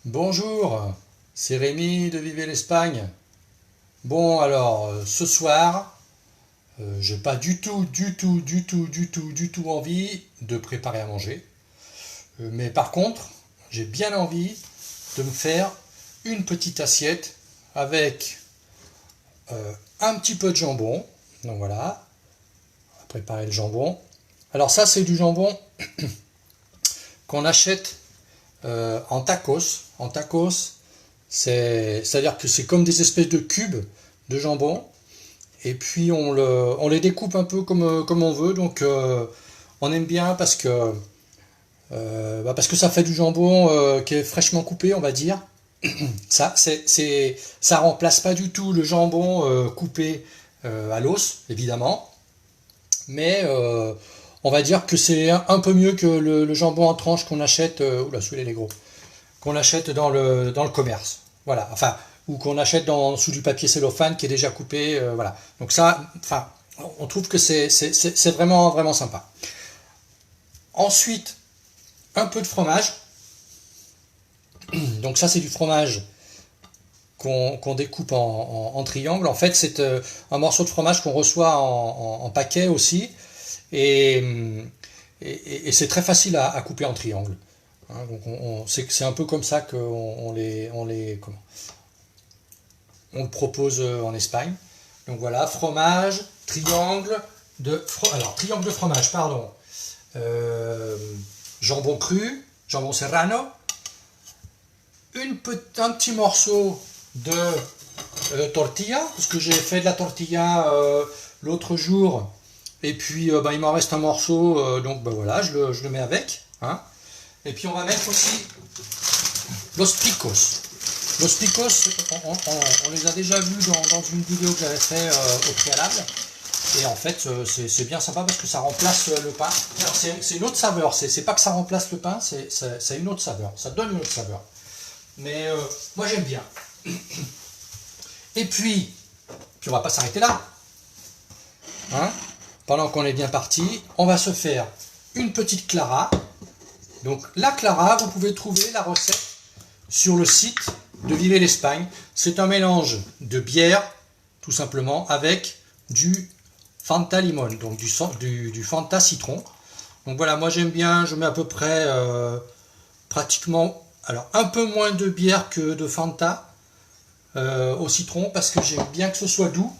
Bonjour, c'est Rémi de Viver l'Espagne. Bon alors, ce soir, j'ai pas du tout envie de préparer à manger. Mais par contre, j'ai bien envie de me faire une petite assiette avec un petit peu de jambon. Donc voilà, on va préparer le jambon. Alors ça, c'est du jambon qu'on achète en tacos. En tacos, c'est-à-dire que c'est comme des espèces de cubes de jambon. Et puis on les découpe un peu comme on veut. Donc on aime bien parce que ça fait du jambon qui est fraîchement coupé, on va dire. Ça remplace pas du tout le jambon coupé à l'os, évidemment. Mais on va dire que c'est un peu mieux que le jambon en tranche qu'on achète. Oula, celui-là il est gros, qu'on achète dans le commerce. Voilà, enfin, ou qu'on achète sous du papier cellophane qui est déjà coupé. Voilà. Donc ça, enfin, on trouve que c'est vraiment, vraiment sympa. Ensuite, un peu de fromage. Donc ça, c'est du fromage qu'on découpe en triangle. En fait, c'est un morceau de fromage qu'on reçoit en paquet aussi. Et, et c'est très facile à couper en triangle. Hein, donc c'est un peu comme ça qu'on on le propose en Espagne. Donc voilà, fromage, triangle de fromage, pardon. Euh, Jambon cru, jambon serrano, un petit morceau de tortilla, parce que j'ai fait de la tortilla l'autre jour, et puis il m'en reste un morceau, donc voilà, je le mets avec. Hein. Et puis on va mettre aussi los picos. Los picos, on les a déjà vus dans une vidéo que j'avais fait au préalable. Et en fait, c'est bien sympa parce que ça remplace le pain. Alors c'est une autre saveur. C'est pas que ça remplace le pain, c'est une autre saveur. Ça donne une autre saveur. Mais moi j'aime bien. Et puis on va pas s'arrêter là. Hein. Pendant qu'on est bien parti, on va se faire une petite clara. Donc la clara, vous pouvez trouver la recette sur le site de Viver l'Espagne. C'est un mélange de bière, tout simplement, avec du Fanta Limon, donc du Fanta citron. Donc voilà, moi j'aime bien, je mets à peu près pratiquement, alors un peu moins de bière que de Fanta au citron, parce que j'aime bien que ce soit doux.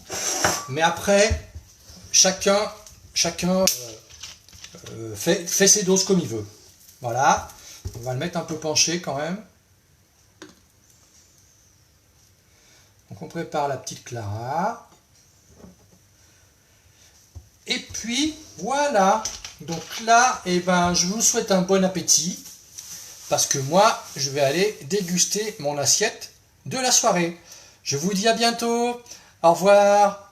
Mais après, chacun fait ses doses comme il veut. Voilà, on va le mettre un peu penché quand même. Donc on prépare la petite clara. Et puis voilà. Donc là, eh ben, je vous souhaite un bon appétit. Parce que moi, je vais aller déguster mon assiette de la soirée. Je vous dis à bientôt. Au revoir.